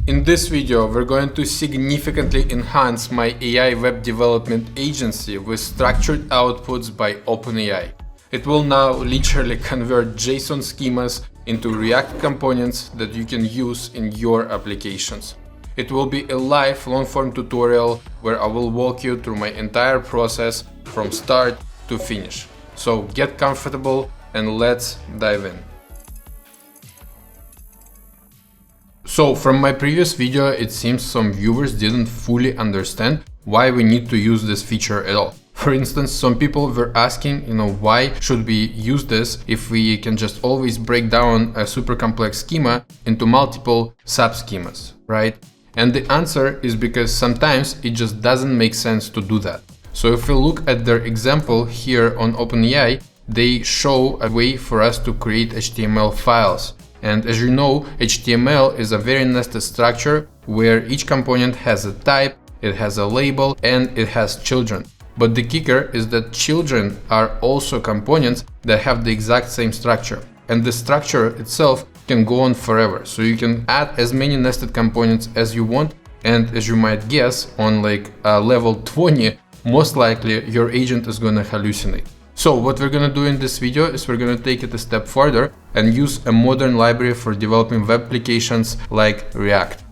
In this video, we're going to significantly enhance my AI web development agency with structured outputs by OpenAI. It will now literally convert JSON schemas into React components that you can use in your applications. It will be a live long-form tutorial where I will walk you through my entire process from start to finish. So get comfortable and let's dive in. So from my previous video, it seems some viewers didn't fully understand why we need to use this feature at all. For instance, some people were asking, why should we use this if we can just always break down a super complex schema into multiple sub-schemas, right? And the answer is because sometimes it just doesn't make sense to do that. So if we look at their example here on OpenAI, they show a way for us to create HTML files. And as you know, HTML is a very nested structure where each component has a type, it has a label, and it has children. But the kicker is that children are also components that have the exact same structure. And the structure itself can go on forever. So you can add as many nested components as you want. And as you might guess, on level 20, most likely your agent is gonna hallucinate. So what we're gonna do in this video is we're gonna take it a step further and use a modern library for developing web applications like React.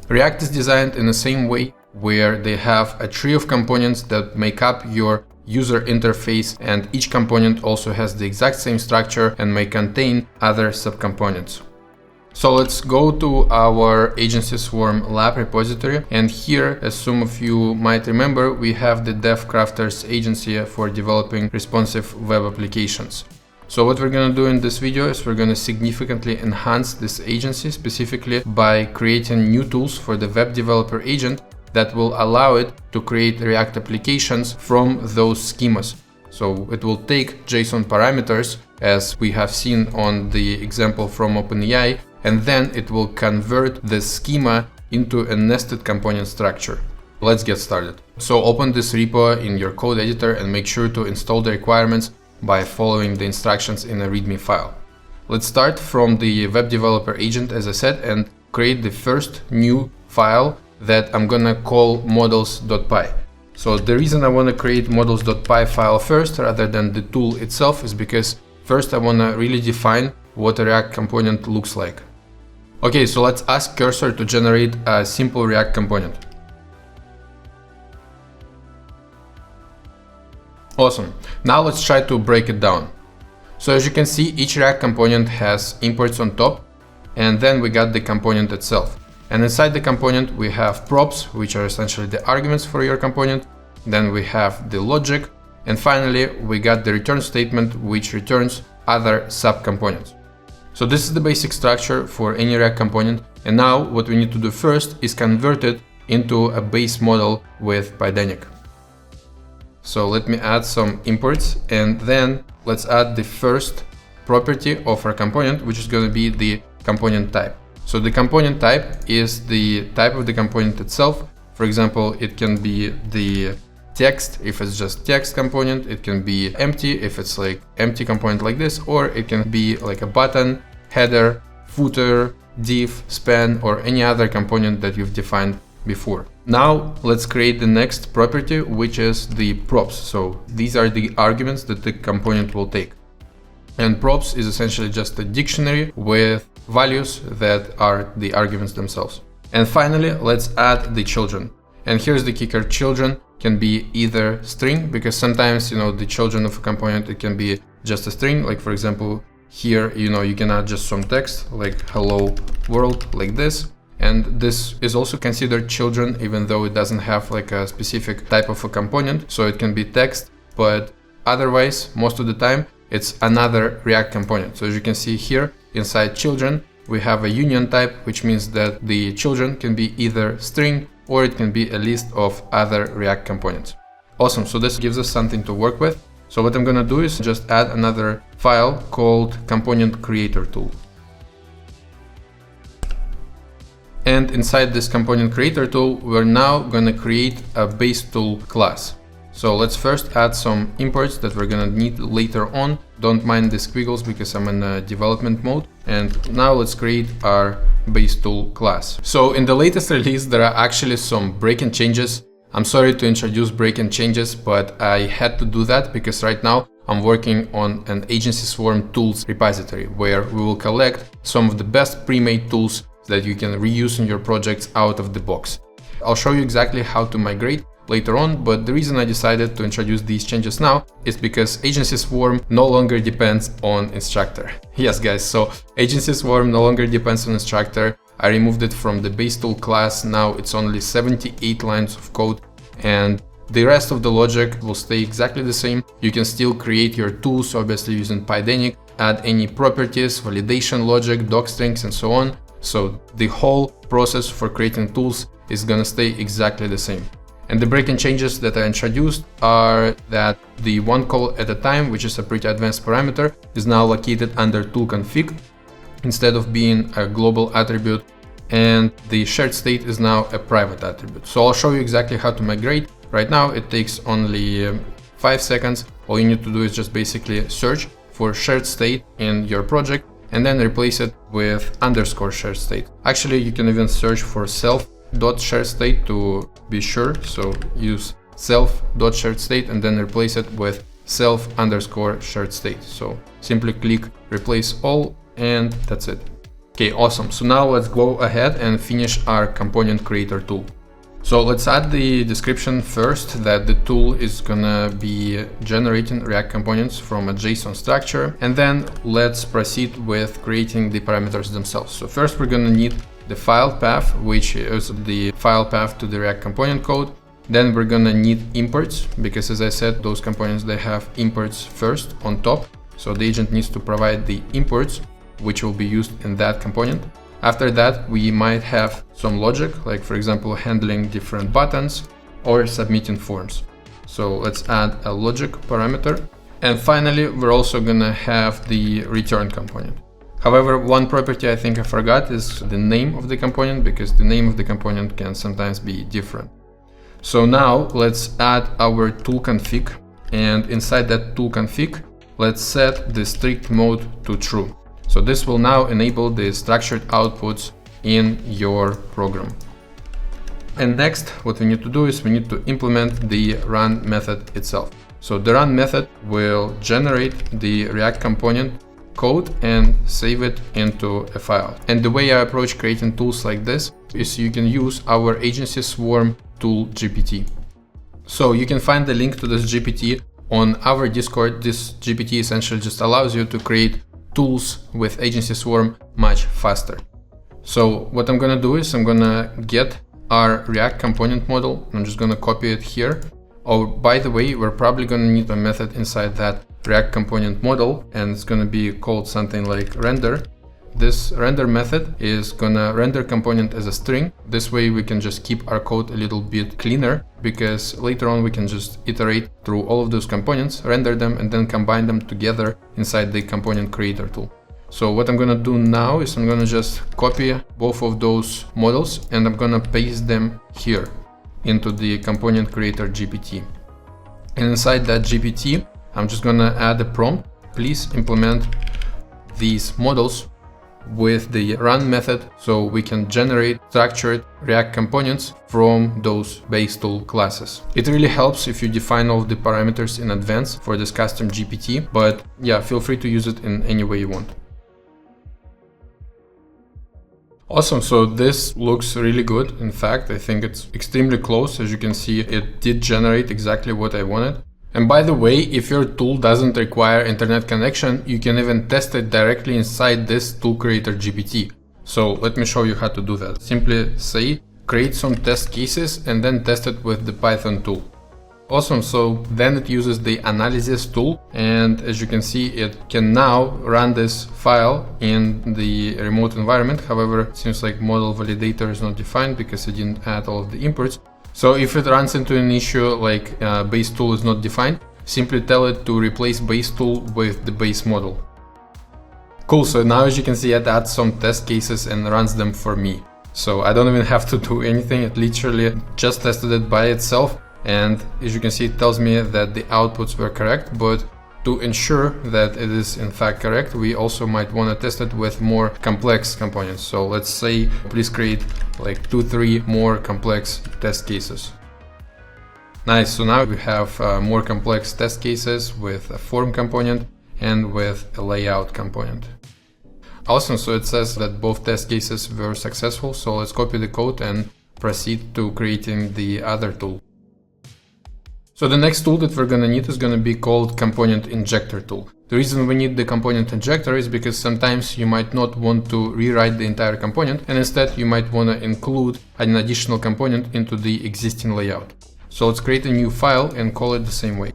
React is designed in the same way where they have a tree of components that make up your user interface, and each component also has the exact same structure and may contain other subcomponents. So let's go to our Agency Swarm lab repository, and here, as some of you might remember, we have the DevCrafters agency for developing responsive web applications. So what we're gonna do in this video is we're gonna significantly enhance this agency, specifically by creating new tools for the web developer agent that will allow it to create React applications from those schemas. So it will take JSON parameters, as we have seen on the example from OpenAI, and then it will convert the schema into a nested component structure. Let's get started. So open this repo in your code editor and make sure to install the requirements by following the instructions in a README file. Let's start from the web developer agent, as I said, and create the first new file that I'm gonna call models.py. So the reason I want to create models.py file first rather than the tool itself is because first I want to really define what a React component looks like. Okay, so let's ask Cursor to generate a simple React component. Awesome. Now let's try to break it down. So as you can see, each React component has imports on top, and then we got the component itself. And inside the component, we have props, which are essentially the arguments for your component. Then we have the logic. And finally, we got the return statement, which returns other sub-components. So this is the basic structure for any React component. And now what we need to do first is convert it into a base model with Pythonic. So let me add some imports, and then let's add the first property of our component, which is going to be the component type. So the component type is the type of the component itself. For example, it can be the text if it's just text component, it can be empty if it's like empty component like this, or it can be like a button, header, footer, div, span, or any other component that you've defined before. Now let's create the next property, which is the props. So these are the arguments that the component will take. And props is essentially just a dictionary with values that are the arguments themselves. And finally, let's add the children. And here's the kicker: children can be either string, because sometimes, the children of a component, it can be just a string. Like for example, here, you can add just some text like hello world like this. And this is also considered children, even though it doesn't have like a specific type of a component. So it can be text, but otherwise, most of the time, it's another React component. So as you can see here, inside children, we have a union type, which means that the children can be either string or it can be a list of other React components. Awesome, so this gives us something to work with. So what I'm gonna do is just add another file called component creator tool. And inside this component creator tool, we're now gonna create a base tool class. So let's first add some imports that we're gonna need later on. Don't mind the squiggles because I'm in development mode. And now let's create our base tool class. So in the latest release, there are actually some breaking changes. I'm sorry to introduce breaking changes, but I had to do that because right now I'm working on an agency swarm tools repository where we will collect some of the best pre-made tools that you can reuse in your projects out of the box. I'll show you exactly how to migrate later on, but the reason I decided to introduce these changes now is because Agency Swarm no longer depends on Instructor. Yes guys, so Agency Swarm no longer depends on Instructor. I removed it from the base tool class. Now it's only 78 lines of code and the rest of the logic will stay exactly the same. You can still create your tools, obviously using Pydantic, add any properties, validation logic, docstrings and so on. So the whole process for creating tools is gonna stay exactly the same. And the breaking changes that I introduced are that the one call at a time, which is a pretty advanced parameter, is now located under tool config instead of being a global attribute, and the shared state is now a private attribute. So I'll show you exactly how to migrate. Right now it takes only 5 seconds. All you need to do is just basically search for shared state in your project and then replace it with underscore shared state. Actually, you can even search for self.sharedState to be sure. So use self.sharedState and then replace it with self_shared_state. So simply click replace all and that's it. Okay, awesome. So now let's go ahead and finish our component creator tool. So let's add the description first that the tool is gonna be generating React components from a JSON structure, and then let's proceed with creating the parameters themselves. So first we're gonna need the file path, which is the file path to the React component code. Then we're gonna need imports, because as I said, those components, they have imports first on top. So the agent needs to provide the imports, which will be used in that component. After that, we might have some logic, like for example, handling different buttons or submitting forms. So let's add a logic parameter. And finally, we're also gonna have the return component. However, one property I think I forgot is the name of the component, because the name of the component can sometimes be different. So now let's add our tool config, and inside that tool config, let's set the strict mode to true. So this will now enable the structured outputs in your program. And next, what we need to do is we need to implement the run method itself. So the run method will generate the React component code and save it into a file. And the way I approach creating tools like this is you can use our agency swarm tool GPT. So you can find the link to this GPT on our Discord. This GPT essentially just allows you to create tools with agency swarm much faster. So what I'm gonna do is I'm gonna get our React component model. I'm just gonna copy it here. Oh, by the way, we're probably gonna need a method inside that React component model, and it's gonna be called something like render. This render method is gonna render component as a string. This way we can just keep our code a little bit cleaner, because later on we can just iterate through all of those components, render them, and then combine them together inside the component creator tool. So what I'm gonna do now is I'm gonna just copy both of those models and I'm gonna paste them here into the component creator GPT. And inside that GPT, I'm just gonna add a prompt. Please implement these models with the run method so we can generate structured React components from those base tool classes. It really helps if you define all of the parameters in advance for this custom GPT, but yeah, feel free to use it in any way you want. Awesome, so this looks really good. In fact, I think it's extremely close. As you can see, it did generate exactly what I wanted. And by the way, if your tool doesn't require internet connection, you can even test it directly inside this tool creator GPT. So let me show you how to do that. Simply say, create some test cases and then test it with the Python tool. Awesome, so then it uses the analysis tool, and as you can see, it can now run this file in the remote environment. However, it seems like model validator is not defined because it didn't add all of the imports. So if it runs into an issue like base tool is not defined, simply tell it to replace base tool with the base model. Cool, so now as you can see, it adds some test cases and runs them for me. So I don't even have to do anything, it literally just tested it by itself. And as you can see, it tells me that the outputs were correct, but To ensure that it is in fact correct, we also might want to test it with more complex components. So let's say, please create like 2-3 more complex test cases. Nice, so now we have more complex test cases with a form component and with a layout component. Awesome, so it says that both test cases were successful. So let's copy the code and proceed to creating the other tool. So the next tool that we're gonna need is gonna be called component injector tool. The reason we need the component injector is because sometimes you might not want to rewrite the entire component, and instead you might want to include an additional component into the existing layout. So let's create a new file and call it the same way.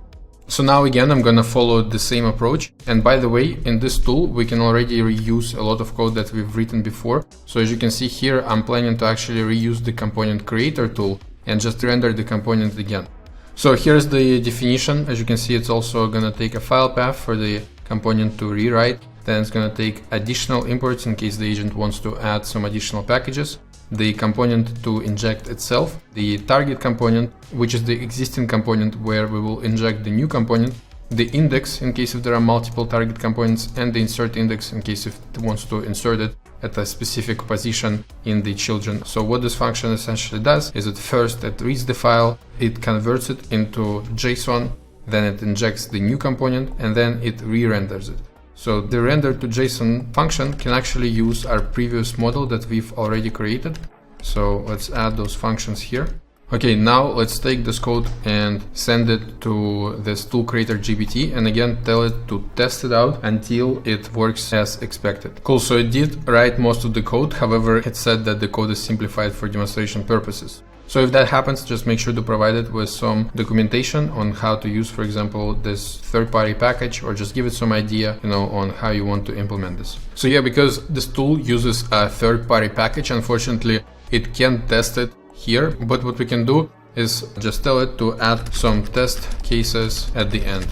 So now again, I'm gonna follow the same approach. And by the way, in this tool, we can already reuse a lot of code that we've written before. So as you can see here, I'm planning to actually reuse the component creator tool and just render the component again. So here's the definition. As you can see, it's also gonna take a file path for the component to rewrite. Then it's gonna take additional imports in case the agent wants to add some additional packages. The component to inject itself, the target component, which is the existing component where we will inject the new component, the index in case if there are multiple target components, and the insert index in case if it wants to insert it at a specific position in the children. So what this function essentially does is it first it reads the file, it converts it into JSON, then it injects the new component, and then it re-renders it. So the render to JSON function can actually use our previous model that we've already created. So let's add those functions here. Okay, now let's take this code and send it to this tool creator GPT, and again tell it to test it out until it works as expected. Cool, so it did write most of the code, however it said that the code is simplified for demonstration purposes. So if that happens, just make sure to provide it with some documentation on how to use, for example, this third-party package, or just give it some idea, on how you want to implement this. So yeah, because this tool uses a third-party package, unfortunately, it can't test it here, but what we can do is just tell it to add some test cases at the end.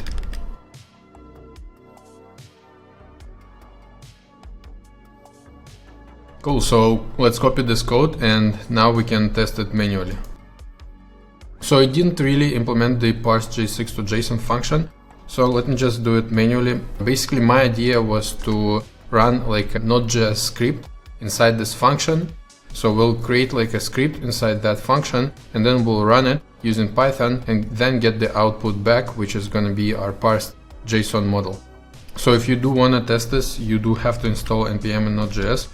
Cool, so let's copy this code and now we can test it manually. So I didn't really implement the parse j6 to JSON function, so let me just do it manually. Basically my idea was to run like a Node.js script inside this function. So we'll create like a script inside that function and then we'll run it using Python and then get the output back, which is going to be our parsed JSON model. So if you do want to test this, you do have to install npm and Node.js.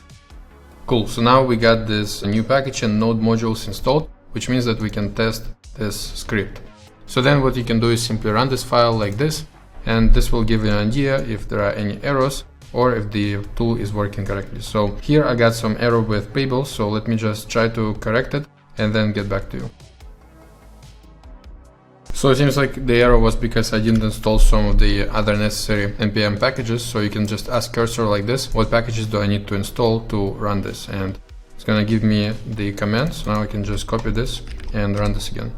Cool, so now we got this new package and node modules installed, which means that we can test this script. So then what you can do is simply run this file like this, and this will give you an idea if there are any errors or if the tool is working correctly. So here I got some error with Babel, so let me just try to correct it and then get back to you. So it seems like the error was because I didn't install some of the other necessary npm packages. So you can just ask cursor like this, what packages do I need to install to run this? And it's gonna give me the command. So now I can just copy this and run this again.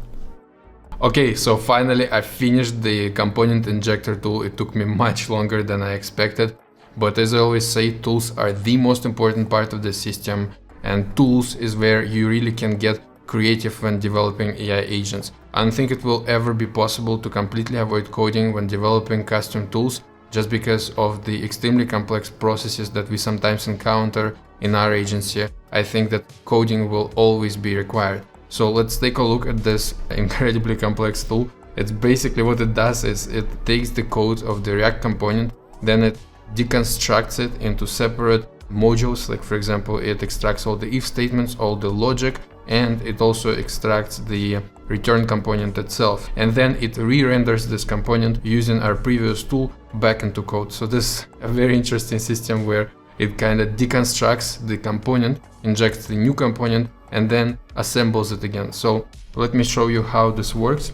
Okay, so finally I finished the component injector tool. It took me much longer than I expected. But as I always say, tools are the most important part of the system, and tools is where you really can get creative when developing AI agents. I don't think it will ever be possible to completely avoid coding when developing custom tools just because of the extremely complex processes that we sometimes encounter in our agency. I think that coding will always be required. So let's take a look at this incredibly complex tool. It's basically what it does is it takes the code of the React component, then it deconstructs it into separate modules. Like for example, it extracts all the if statements, all the logic, and it also extracts the return component itself. And then it re-renders this component using our previous tool back into code. So this is a very interesting system where it kind of deconstructs the component, injects the new component, and then assembles it again. So let me show you how this works.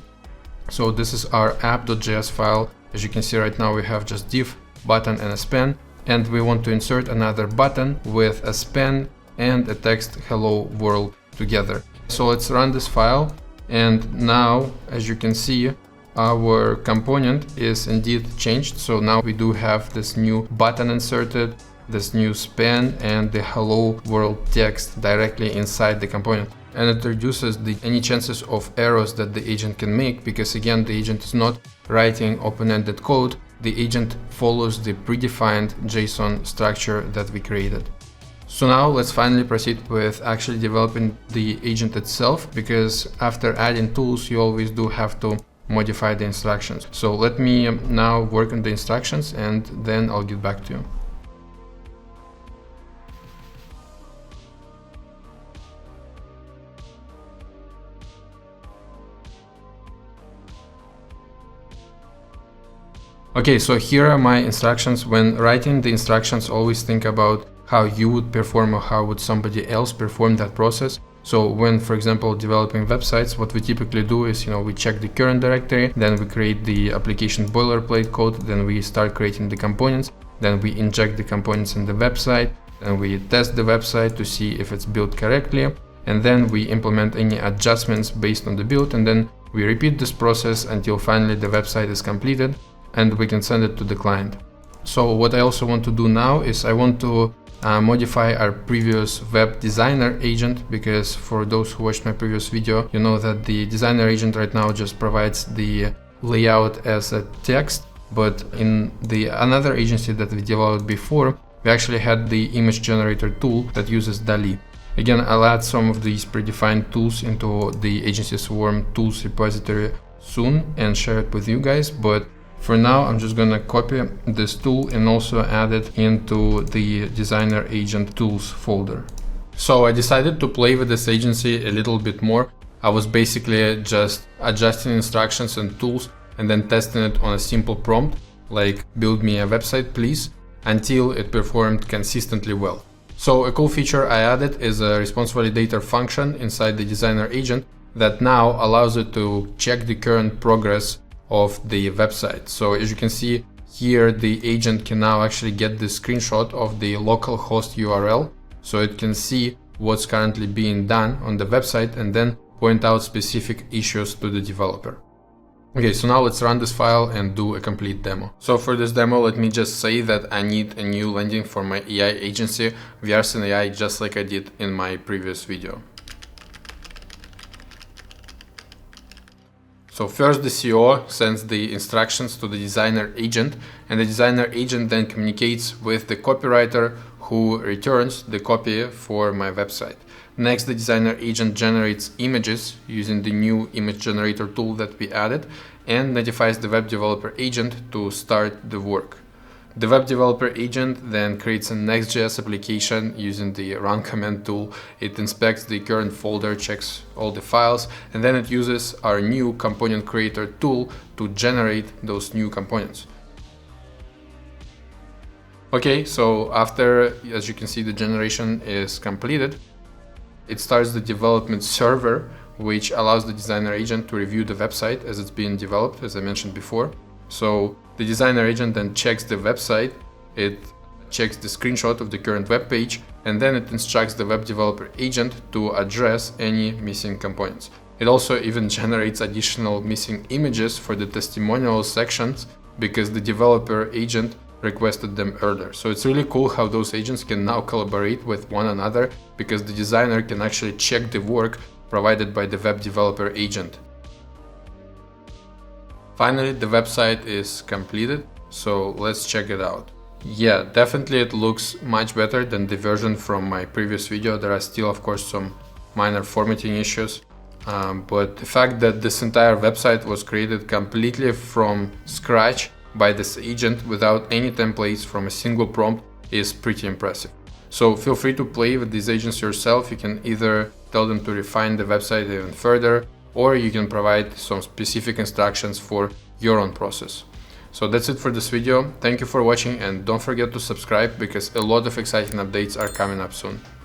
So this is our app.js file. As you can see right now, we have just div, button and a span, and we want to insert another button with a span and a text hello world together. So let's run this file, and now as you can see, our component is indeed changed. So now we do have this new button inserted, this new span, and the hello world text directly inside the component. And it reduces any chances of errors that the agent can make, because again, the agent is not writing open-ended code, the agent follows the predefined JSON structure that we created. So now let's finally proceed with actually developing the agent itself, because after adding tools, you always do have to modify the instructions. So let me now work on the instructions and then I'll get back to you. Okay, so here are my instructions. When writing the instructions, always think about how you would perform or how would somebody else perform that process. So when, for example, developing websites, what we typically do is, we check the current directory, then we create the application boilerplate code, then we start creating the components, then we inject the components in the website, and we test the website to see if it's built correctly, and then we implement any adjustments based on the build, and then we repeat this process until finally the website is completed and we can send it to the client. So what I also want to do now is I want to modify our previous web designer agent, because for those who watched my previous video, you know that the designer agent right now just provides the layout as a text, but in the another agency that we developed before, we actually had the image generator tool that uses DALL-E. Again, I'll add some of these predefined tools into the agency swarm tools repository soon and share it with you guys, but for now, I'm just gonna copy this tool and also add it into the designer agent tools folder. So I decided to play with this agency a little bit more. I was basically just adjusting instructions and tools and then testing it on a simple prompt, like build me a website please, until it performed consistently well. So a cool feature I added is a response validator function inside the designer agent that now allows it to check the current progress of the website. So as you can see here, the agent can now actually get the screenshot of the localhost URL, so it can see what's currently being done on the website and then point out specific issues to the developer. Okay, so now let's run this file and do a complete demo. So for this demo, let me just say that I need a new landing for my AI agency, VRSyn AI, just like I did in my previous video. So first the CEO sends the instructions to the designer agent, and the designer agent then communicates with the copywriter who returns the copy for my website. Next, the designer agent generates images using the new image generator tool that we added and notifies the web developer agent to start the work. The web developer agent then creates a Next.js application using the run command tool. It inspects the current folder, checks all the files, and then it uses our new component creator tool to generate those new components. Okay, so after, as you can see, the generation is completed, it starts the development server, which allows the designer agent to review the website as it's being developed, as I mentioned before. So the designer agent then checks the website, it checks the screenshot of the current web page, and then it instructs the web developer agent to address any missing components. It also even generates additional missing images for the testimonial sections because the developer agent requested them earlier. So it's really cool how those agents can now collaborate with one another, because the designer can actually check the work provided by the web developer agent. Finally, the website is completed, so let's check it out. Yeah, definitely it looks much better than the version from my previous video. There are still, of course, some minor formatting issues, but the fact that this entire website was created completely from scratch by this agent without any templates from a single prompt is pretty impressive. So feel free to play with these agents yourself. You can either tell them to refine the website even further, or you can provide some specific instructions for your own process. So that's it for this video. Thank you for watching, and don't forget to subscribe because a lot of exciting updates are coming up soon.